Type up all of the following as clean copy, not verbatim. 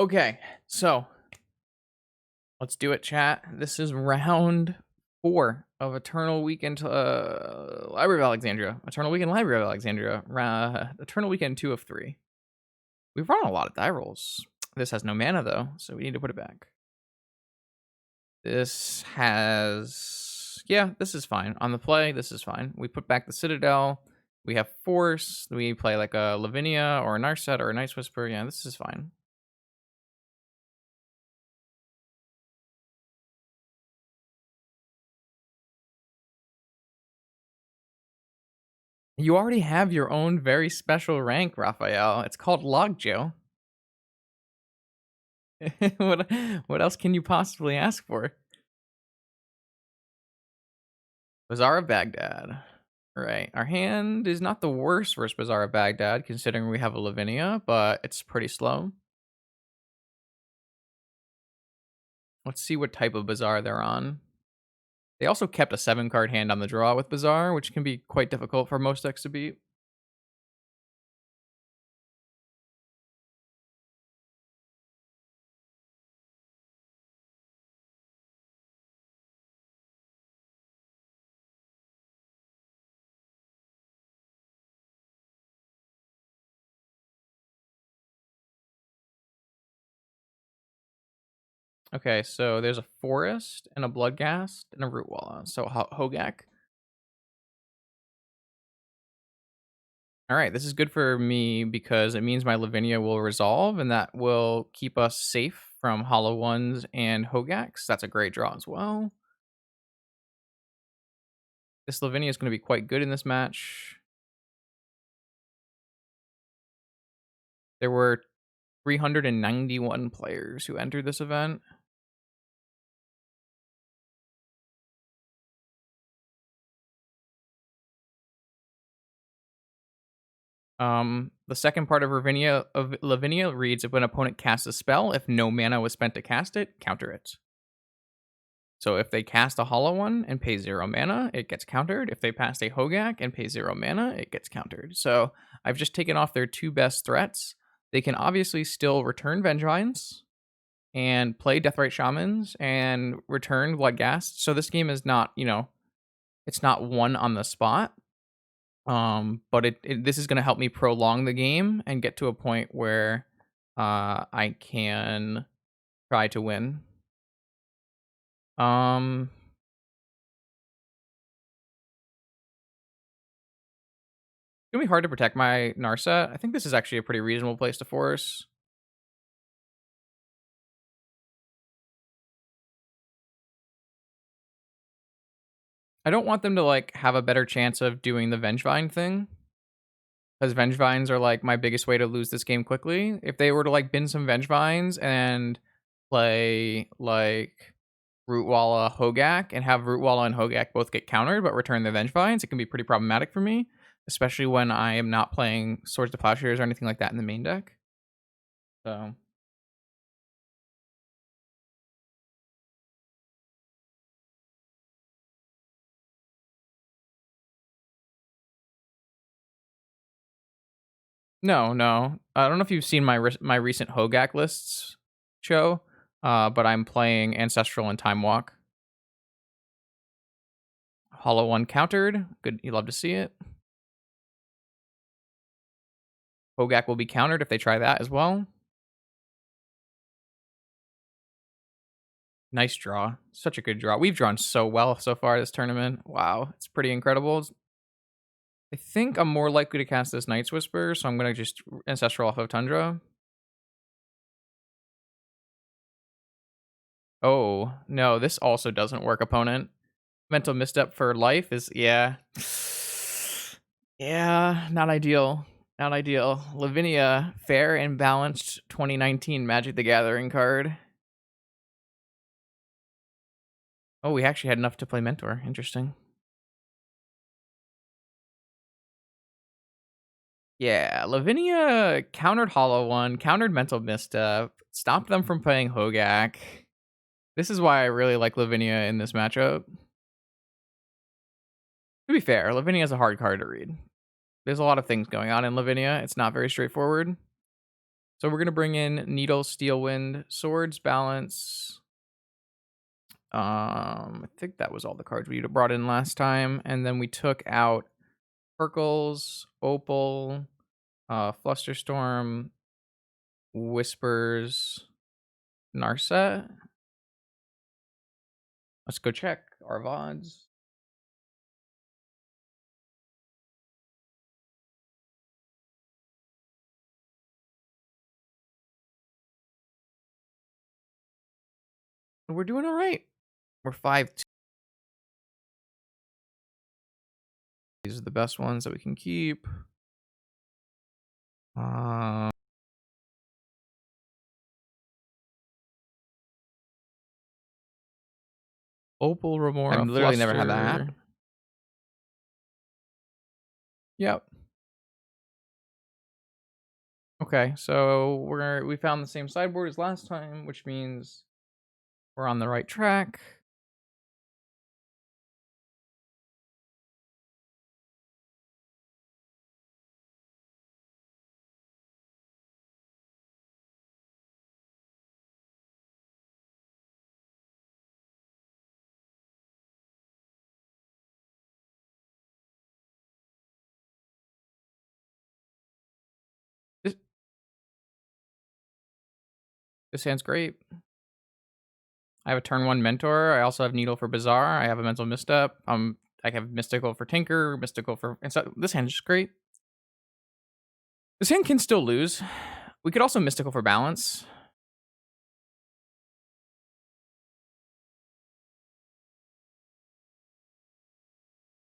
Okay, so let's do it, chat. This is round 4 of Eternal Weekend Library of Alexandria. Eternal Weekend Library of Alexandria. Eternal Weekend 2 of 3. We've run a lot of die rolls. This has no mana, though, so we need to put it back. This has... Yeah, this is fine. On the play, this is fine. We put back the Citadel. We have Force. We play like a Lavinia or a Narset or a Night Whisper. Yeah, this is fine. You already have your own very special rank, Raphael. It's called Logjo. what what else can you possibly ask for? Bazaar of Baghdad. Right. Our hand is not the worst versus Bazaar of Baghdad, considering we have a Lavinia, but it's pretty slow. Let's see what type of Bazaar they're on. They also kept a 7-card hand on the draw with Bazaar, which can be quite difficult for most decks to beat. Okay, so there's a Forest and a Bloodghast and a Rootwalla. So Hogaak. All right, this is good for me because it means my Lavinia will resolve, and that will keep us safe from Hollow Ones and Hogaaks. That's a great draw as well. This Lavinia is going to be quite good in this match. There were 391 players who entered this event. The second part of Lavinia reads: if an opponent casts a spell, if no mana was spent to cast it, counter it. So if they cast a Hollow One and pay 0 mana, it gets countered. If they cast a Hogaak and pay 0 mana, it gets countered. So I've just taken off their 2 best threats. They can obviously still return Vengevines and play Deathrite Shamans and return Bloodghast. So this game is not, it's not one on the spot. But this is going to help me prolong the game and get to a point where I can try to win. It's gonna be hard to protect my Narset. I think this is actually a pretty reasonable place to force. I don't want them to like have a better chance of doing the Vengevine thing, because Vengevines are like my biggest way to lose this game quickly. If they were to like bin some Vengevines and play like Rootwalla Hogaak and have Rootwalla and Hogaak both get countered but return the Vengevines, it can be pretty problematic for me, especially when I am not playing Swords to Plowshares or anything like that in the main deck. So no. I don't know if you've seen my recent Hogaak lists show, but I'm playing Ancestral and Time Walk. Hollow One countered. Good, you love to see it. Hogaak will be countered if they try that as well. Nice draw. Such a good draw. We've drawn so well so far this tournament. Wow, it's pretty incredible. I think I'm more likely to cast this Night's Whisper, so I'm going to just Ancestral off of Tundra. Oh, no, this also doesn't work, opponent. Mental Misstep for life is, yeah. Yeah, not ideal. Not ideal. Lavinia, fair and balanced 2019 Magic the Gathering card. Oh, we actually had enough to play Mentor. Interesting. Yeah, Lavinia countered Hollow One, countered Mental Misstep, stopped them from playing Hogaak. This is why I really like Lavinia in this matchup. To be fair, Lavinia is a hard card to read. There's a lot of things going on in Lavinia. It's not very straightforward. So we're gonna bring in Needle, Steel Wind, Swords, Balance. I think that was all the cards we brought in last time, and then we took out Perkles, Opal, Flusterstorm, Whispers, Narset. Let's go check our VODs. We're doing all right. We're 5-2. These are the best ones that we can keep. Uh, Opal Remora. I've literally never had that. Yep. Okay, so we found the same sideboard as last time, which means we're on the right track. This, this hand's great. I have a turn 1 Mentor. I also have Needle for Bazaar. I have a Mental Misstep. I have Mystical for Tinker, Mystical for... And so this hand's just great. This hand can still lose. We could also Mystical for Balance.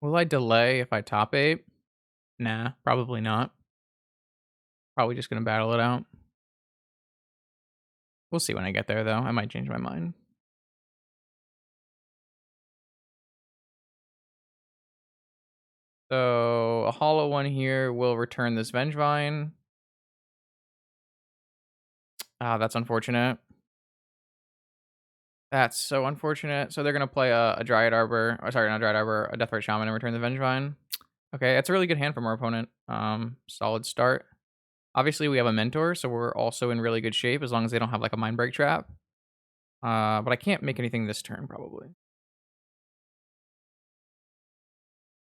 Will I delay if I top 8? Nah, probably not. Probably just gonna battle it out. We'll see when I get there, though. I might change my mind. So a hollow one here will return this Vengevine. Ah, that's unfortunate. That's so unfortunate. So they're gonna play a Dryad Arbor. Or sorry, not Dryad Arbor, a Deathrite Shaman and return the Vengevine. Okay, that's a really good hand from our opponent. Solid start. Obviously, we have a Mentor, so we're also in really good shape as long as they don't have like a Mindbreak Trap. But I can't make anything this turn, probably.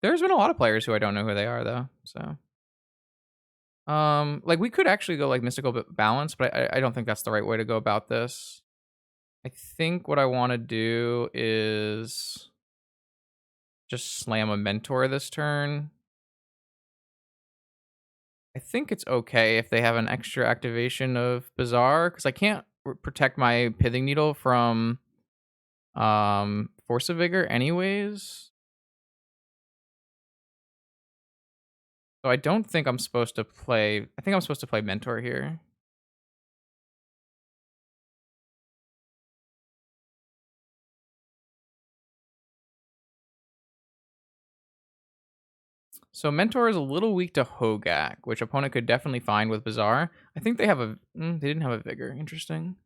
There's been a lot of players who I don't know who they are, though, so... like, we could actually go, like, Mystical Balance, but I don't think that's the right way to go about this. I think what I wanna do is just slam a Mentor this turn. I think it's okay if they have an extra activation of Bazaar, because I can't protect my Pithing Needle from Force of Vigor anyways. So I don't think I'm supposed to play... I think I'm supposed to play Mentor here. So Mentor is a little weak to Hogaak, which opponent could definitely find with Bazaar. I think they have a... they didn't have a Vigor. Interesting.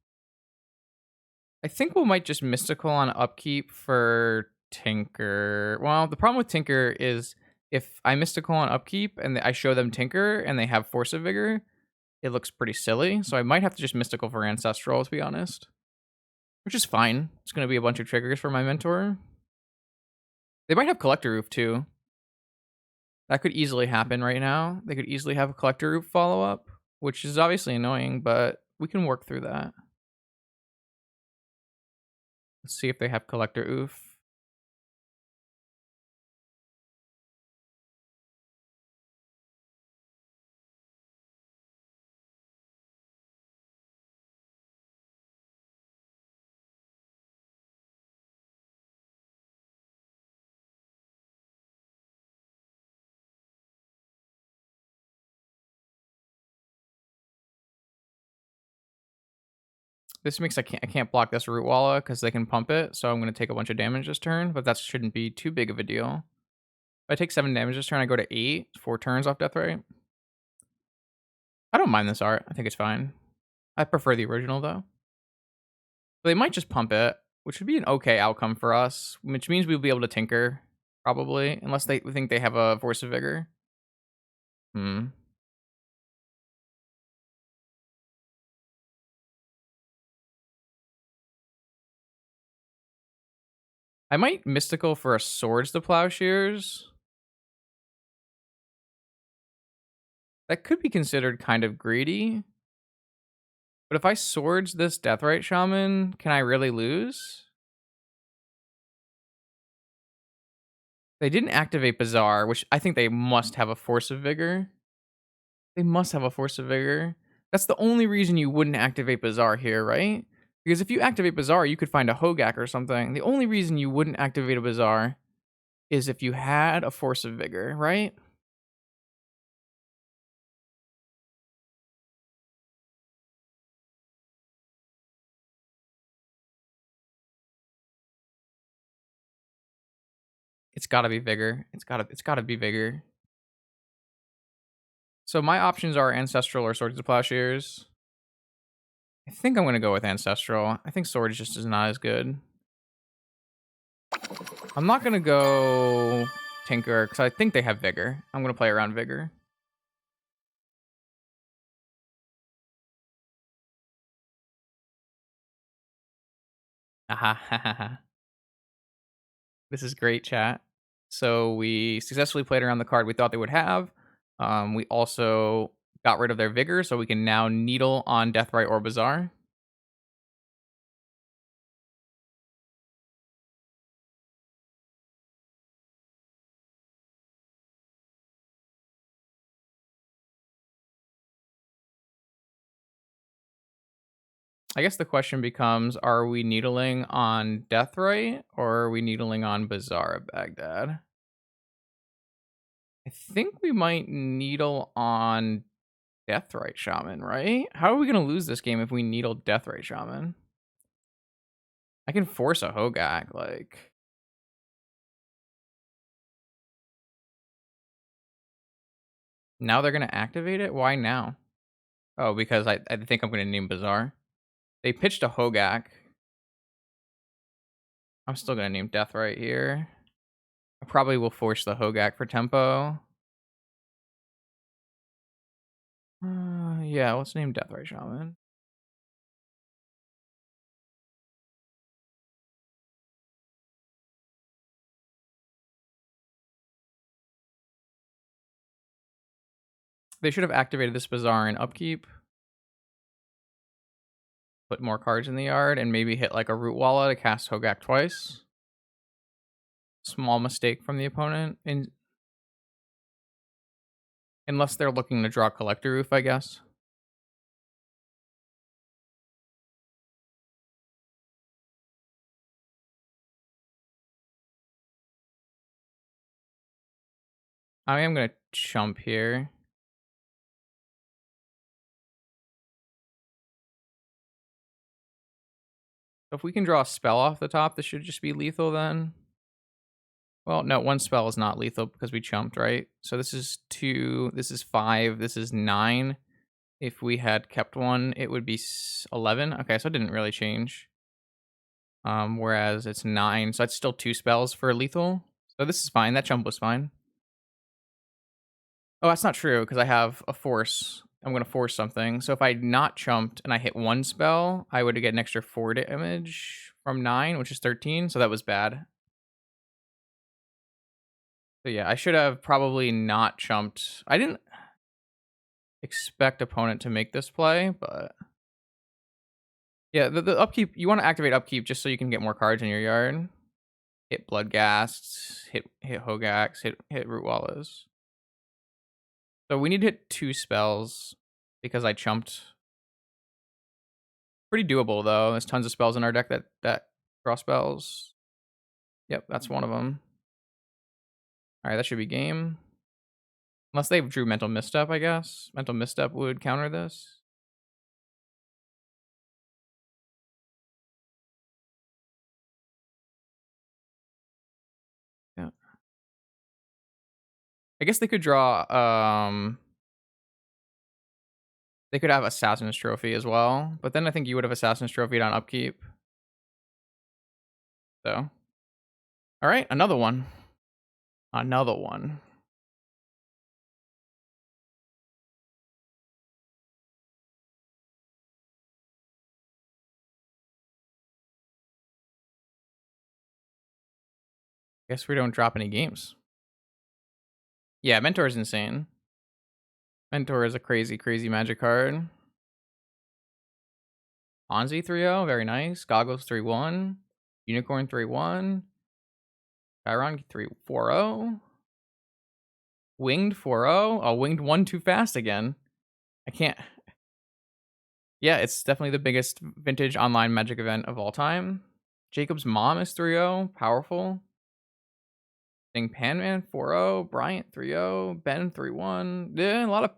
I think we might just Mystical on upkeep for Tinker. Well, the problem with Tinker is if I Mystical on upkeep and I show them Tinker and they have Force of Vigor, it looks pretty silly. So I might have to just Mystical for Ancestral, to be honest. Which is fine. It's going to be a bunch of triggers for my Mentor. They might have Collector Roof, too. That could easily happen right now. They could easily have a Collector Roof follow-up, which is obviously annoying, but we can work through that. Let's see if they have Collector Oof. This makes I can't block this Root Walla because they can pump it, so I'm going to take a bunch of damage this turn, but that shouldn't be too big of a deal. If I take 7 damage this turn, I go to 8, 4 turns off Deathrite. I don't mind this art. I think it's fine. I prefer the original, though. But they might just pump it, which would be an okay outcome for us, which means we'll be able to Tinker, probably, unless they think they have a Force of Vigor. I might mystical for a swords to plowshares. That could be considered kind of greedy. But if I swords this Deathrite Shaman, can I really lose? They didn't activate Bazaar, which I think they must have a Force of Vigor. They must have a Force of Vigor. That's the only reason you wouldn't activate Bazaar here, right? Because if you activate Bazaar, you could find a Hogaak or something. The only reason you wouldn't activate a Bazaar is if you had a Force of Vigor, right? It's gotta be Vigor. It's gotta be Vigor. So my options are Ancestral or Swords to Plowshares. I think I'm gonna go with Ancestral. I think Swords just is not as good. I'm not gonna go Tinker because I think they have Vigor. I'm gonna play around Vigor. Aha. This is great, chat. So we successfully played around the card we thought they would have. We also got rid of their Vigor, so we can now Needle on Deathrite or Bazaar. I guess the question becomes, are we needling on Deathrite or are we needling on Bazaar of Baghdad? I think we might needle on Deathrite Shaman, right? How are we going to lose this game if we needle Deathrite Shaman? I can force a Hogaak, like... Now they're going to activate it? Why now? Oh, because I think I'm going to name Bazaar. They pitched a Hogaak. I'm still going to name Deathrite here. I probably will force the Hogaak for tempo. Yeah, let's name Deathrite Shaman. They should have activated this Bazaar in upkeep. Put more cards in the yard and maybe hit like a Root Walla to cast Hogaak twice. Small mistake from the opponent. Unless they're looking to draw Collector Roof, I guess. I am going to chump here. So if we can draw a spell off the top, this should just be lethal then. Well, no, one spell is not lethal because we chumped, right? So this is 2, this is 5, this is 9. If we had kept one, it would be 11. Okay, so it didn't really change. Whereas it's 9, so it's still 2 spells for lethal. So this is fine. That chump was fine. Oh, that's not true because I have a force. I'm going to force something. So if I not chumped and I hit one spell, I would get an extra 4 damage from 9, which is 13. So that was bad. So yeah, I should have probably not chumped. I didn't expect opponent to make this play, but yeah, the upkeep, you want to activate upkeep just so you can get more cards in your yard. Hit Bloodghasts, hit Hogaaks, hit Root Wallas. So we need to hit 2 spells because I chumped. Pretty doable though. There's tons of spells in our deck that draw spells. Yep, that's one of them. All right, that should be game. Unless they drew Mental Misstep, I guess. Mental Misstep would counter this. Yeah. I guess they could draw they could have Assassin's Trophy as well, but then I think you would have Assassin's Trophy on upkeep. So. All right, another one. Another one. Guess we don't drop any games. Yeah, Mentor is insane. Mentor is a crazy, crazy magic card. Hanzi 3-0, very nice. Goggles 3-1. Unicorn 3-1. Chiron 3-4-0. Winged 4-0. Oh, winged 1 too fast again. I can't. Yeah, it's definitely the biggest vintage online Magic event of all time. Jacob's mom is 3-0. Powerful. Thing Panman 4-0. Bryant 3-0. Ben 3-1. Yeah, a lot of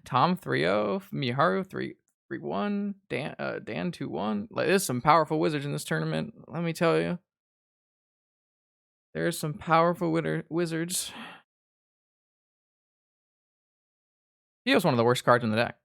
Tom 3-0. Miharu 3-1. Dan 2-1. Like, there's some powerful wizards in this tournament. Let me tell you. There's some powerful wizards. He was one of the worst cards in the deck.